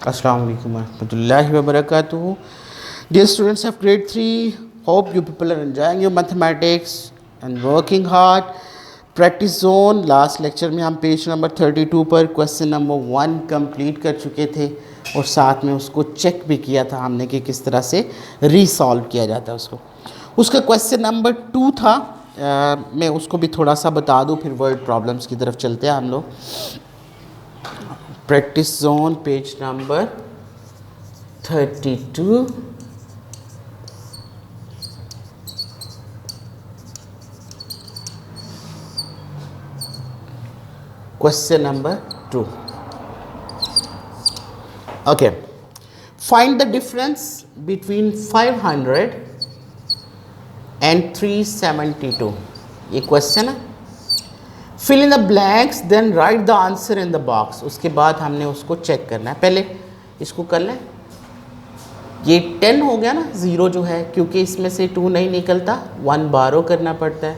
Assalamu alaikum warahmatullahi wabarakatuh. Dear students of grade 3, hope you people are enjoying your mathematics and working hard. Practice zone last lecture में हम page number 32 पर question number 1 complete कर चुके थे और साथ में उसको चेक भी किया था हमने कि किस तरह से रीसॉल्व किया जाता है उसको। उसका क्वेश्चन नंबर 2 था, मैं उसको भी थोड़ा सा बता दूं, फिर वर्ड प्रॉब्लम्स की तरफ चलते हैं हम लोग। Practice zone page number 32। Question number 2. Okay. Find the difference between 500 and 372. ये क्वेश्चन है। Fill in the blanks, then write the answer in the box. उसके बाद हमने उसको चेक करना है। पहले इसको कर लें। ये 10 हो गया ना, 0 जो है, क्योंकि इसमें से 2 नहीं निकलता, 1 बारो करना पड़ता है।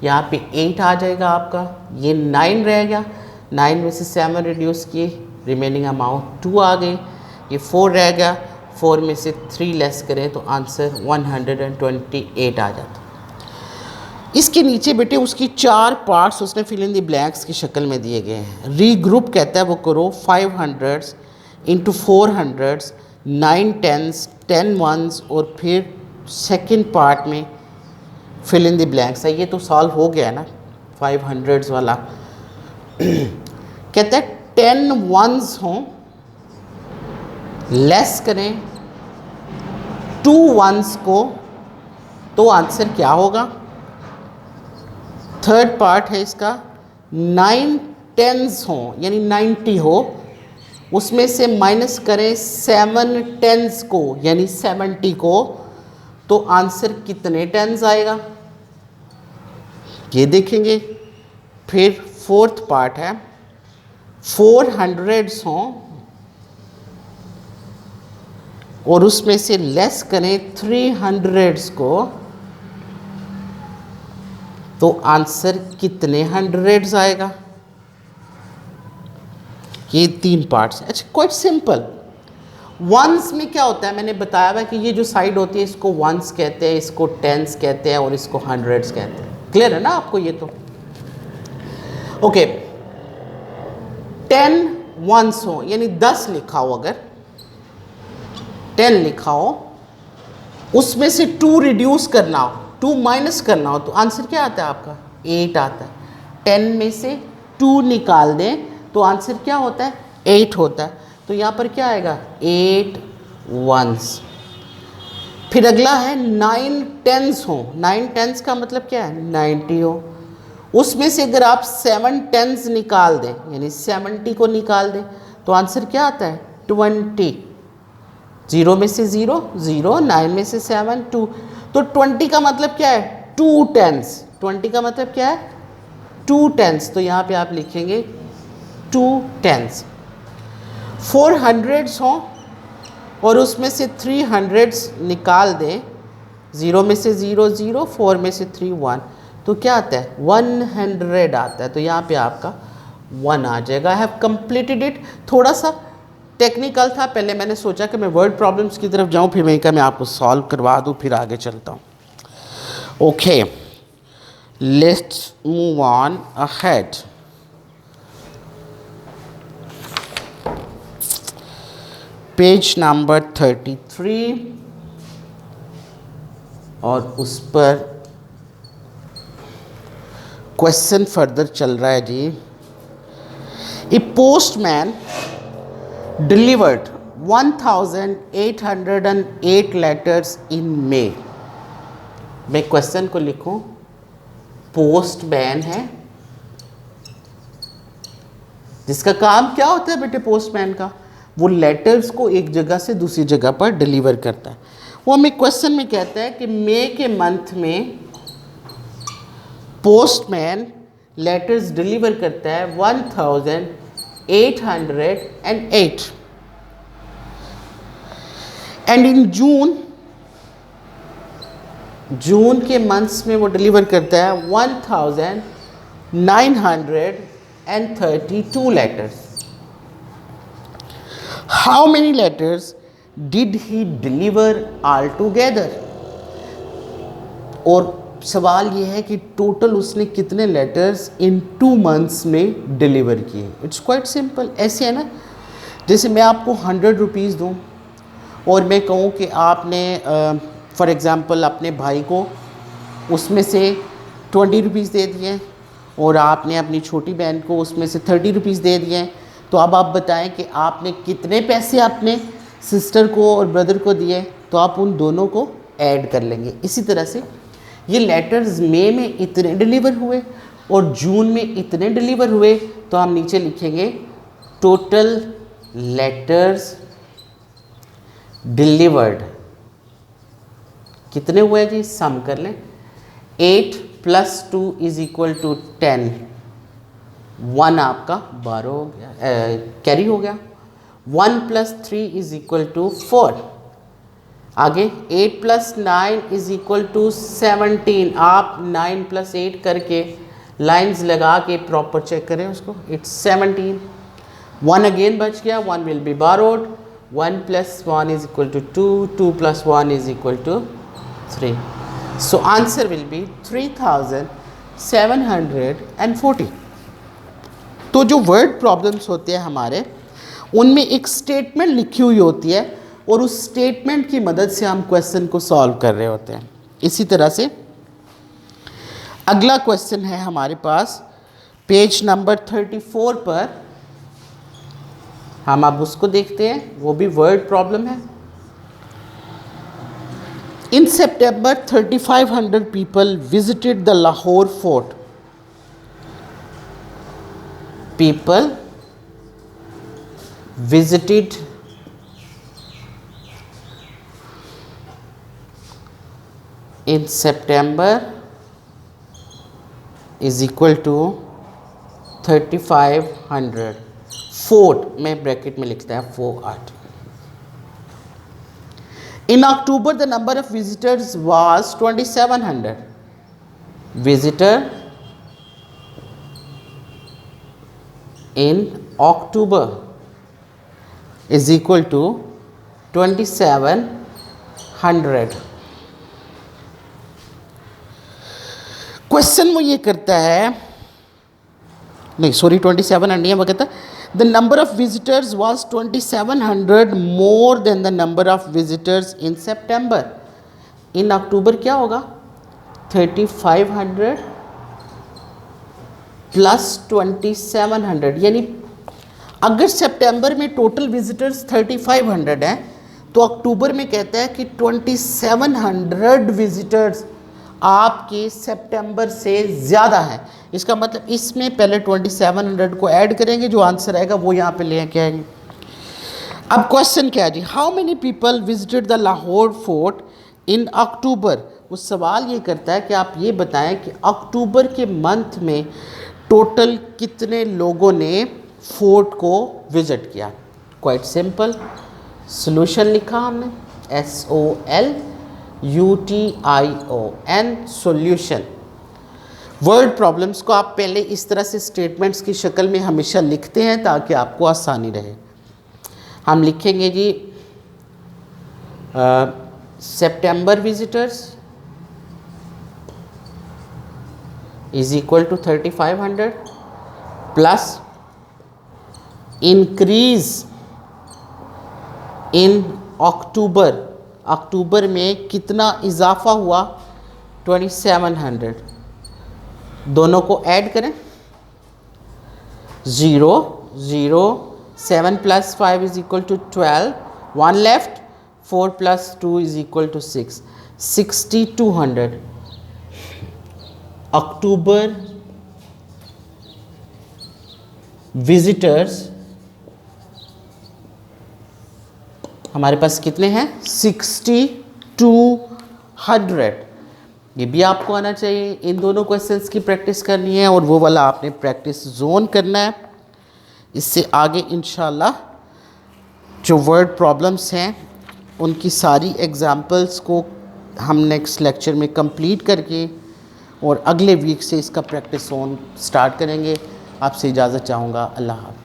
यहाँ पे 8 आ जाएगा आपका, ये 9 रह गया, 9 में से 7 रिड्यूस किए, रिमेनिंग अमाउंट 2 आ गई, ये 4 रह गया, 4 में से 3 लेस करें तो आंसर 128 आ जाता। इसके नीचे बेटे उसकी 4 पार्ट्स उसने फिल इन द ब्लैंक्स की शक्ल में दिए गए हैं। रीग्रुप कहता है वो करो 500 इंटू 400, 9 10s, 10 1s और फिर सेकेंड पार्ट में फिल इन द ब्लैंक्स है। ये तो सॉल्व हो गया ना 500s वाला। कहता है 10 1s हों, लेस करें 2 1s को, तो आंसर क्या होगा। थर्ड पार्ट है इसका 9 10s हों यानी 90 हो, उसमें से माइनस करें 7 10s को यानी 70 को, तो आंसर कितने 10s आएगा ये देखेंगे। फिर फोर्थ पार्ट है 400s हों और उसमें से लेस करें 300s को, तो आंसर कितने 100s आएगा। ये 3 पार्ट्स। अच्छा, क्वाइट सिंपल। वंस में क्या होता है, मैंने बताया हुआ कि ये जो साइड होती है इसको वंस कहते हैं, इसको टेंस कहते हैं और इसको 100s कहते हैं। क्लियर है ना आपको ये तो। ओके, 10 1s हो यानी 10 लिखा हो, अगर 10 लिखा हो, उसमें से 2 रिड्यूस करना हो, 2 माइनस करना हो, तो आंसर क्या आता है आपका 8 आता है। 10 में से 2 निकाल दें तो आंसर क्या होता है 8 होता है। तो यहाँ पर क्या आएगा 8 1s। फिर अगला है 9 10s हो, 9 10s का मतलब क्या है 90 हो, उसमें से अगर आप 7 10s निकाल दें यानी 70 को निकाल दें तो आंसर क्या आता है 20। 0 में से 0 0, 9 में से 7 2, तो 20 का मतलब क्या है 2 10s। 20 का मतलब क्या है 2 10s, तो यहाँ पे आप लिखेंगे 2 10s। 400s हों और उसमें से 300s निकाल दें, 0 में से 0 0, 4 में से 3 1, तो क्या आता है 100 आता है। तो यहाँ पे आपका 1 आ जाएगा। I have completed it. थोड़ा सा टेक्निकल था, पहले मैंने सोचा कि मैं वर्ड प्रॉब्लम्स की तरफ जाऊँ, फिर मैं कहा मैं आपको सॉल्व करवा दूँ, फिर आगे चलता हूँ। Okay, let's move on ahead. Page number 33 और उस पर क्वेश्चन फर्दर चल रहा है जी। A postman delivered 1808 letters in May. मैं क्वेश्चन को लिखूं, पोस्टमैन है जिसका काम क्या होता है बेटे पोस्टमैन का, वो लेटर्स को एक जगह से दूसरी जगह पर डिलीवर करता है। वो हमें क्वेश्चन में कहता है कि मई के मंथ में पोस्टमैन लेटर्स डिलीवर करता है 1808 एंड इन जून के मंथ्स में वो डिलीवर करता है 1932 letters. How many letters did he deliver all together. और सवाल ये है कि टोटल उसने कितने लेटर्स इन 2 मंथ्स में डिलीवर किए। It's quite simple. ऐसे है ना, जैसे मैं आपको 100 रुपीज़ दूँ और मैं कहूँ कि आपने फॉर एग्ज़ाम्पल अपने भाई को उसमें से 20 रुपीज़ दे दिए और आपने अपनी छोटी बहन को उसमें से 30 रुपीज़ दे दिए। तो अब आप बताएं कि आपने कितने पैसे अपने सिस्टर को और ब्रदर को दिए, तो आप उन दोनों को ऐड कर लेंगे। इसी तरह से ये लेटर्स मई में इतने डिलीवर हुए और जून में इतने डिलीवर हुए, तो हम नीचे लिखेंगे टोटल लेटर्स डिलीवर्ड कितने हुए जी, सम कर लें। 8 + 2 = 10, 1 आपका 12 हो गया, कैरी हो गया। 1 + 3 = 4। आगे 8 + 9 = 17। आप 9 + 8 करके लाइंस लगा के प्रॉपर चेक करें उसको। इट्स 17। 1 अगेन बच गया, 1 will be borrowed। 1 + 1 = 2, 2 + 1 = 3। So answer will be 3740। तो जो वर्ड प्रॉब्लम्स होते हैं हमारे, उनमें एक स्टेटमेंट लिखी हुई होती है और उस स्टेटमेंट की मदद से हम क्वेश्चन को सॉल्व कर रहे होते हैं। इसी तरह से अगला क्वेश्चन है हमारे पास पेज नंबर 34 पर, हम अब उसको देखते हैं। वो भी वर्ड प्रॉब्लम है। In September, 3,500 people visited the Lahore fort. People visited in September is equal to 3,500। Fort में ब्रैकेट में लिखता है 4 In October, the number of visitors was 2,700. Visitor in October is equal to 2,700। Question वो ये करता है, नहीं सॉरी 2,700 नहीं है, वो कहता है the number of visitors was 2,700 more than the number of visitors in September। in October क्या होगा, 3,500 प्लस 2,700, यानी अगर सितंबर में टोटल विजिटर्स 3,500 हैं तो अक्टूबर में कहता है कि 2,700 विजिटर्स आपके सितंबर से ज़्यादा है। इसका मतलब इसमें पहले 2,700 को ऐड करेंगे, जो आंसर आएगा वो यहाँ पे लेके आएंगे। अब क्वेश्चन क्या है जी, how many people visited the Lahore fort in October. वो सवाल ये करता है कि आप ये बताएं कि अक्टूबर के मंथ में टोटल कितने लोगों ने फोर्ट को विजिट किया। क्वाइट सिंपल, सोल्यूशन लिखा हमने SOLUTION, सोल्यूशन। वर्ड प्रॉब्लम्स को आप पहले इस तरह से स्टेटमेंट्स की शक्ल में हमेशा लिखते हैं ताकि आपको आसानी रहे। हम लिखेंगे जी September visitors is equal to 3,500 plus increase in October, October में कितना इजाफा हुआ 2,700, दोनों को ऐड करें 0 0 7 + 5 = 12, 1 लेफ्ट, 4 + 2 = 6, 6,200। अक्टूबर विजिटर्स हमारे पास कितने हैं 6,200। ये भी आपको आना चाहिए। इन दोनों क्वेश्चंस की प्रैक्टिस करनी है और वो वाला आपने प्रैक्टिस जोन करना है। इससे आगे इंशाल्लाह जो वर्ड प्रॉब्लम्स हैं उनकी सारी एग्जांपल्स को हम नेक्स्ट लेक्चर में कंप्लीट करके और अगले वीक से इसका प्रैक्टिस जोन स्टार्ट करेंगे। आपसे इजाज़त चाहूँगा। अल्लाह हाफ़िज़।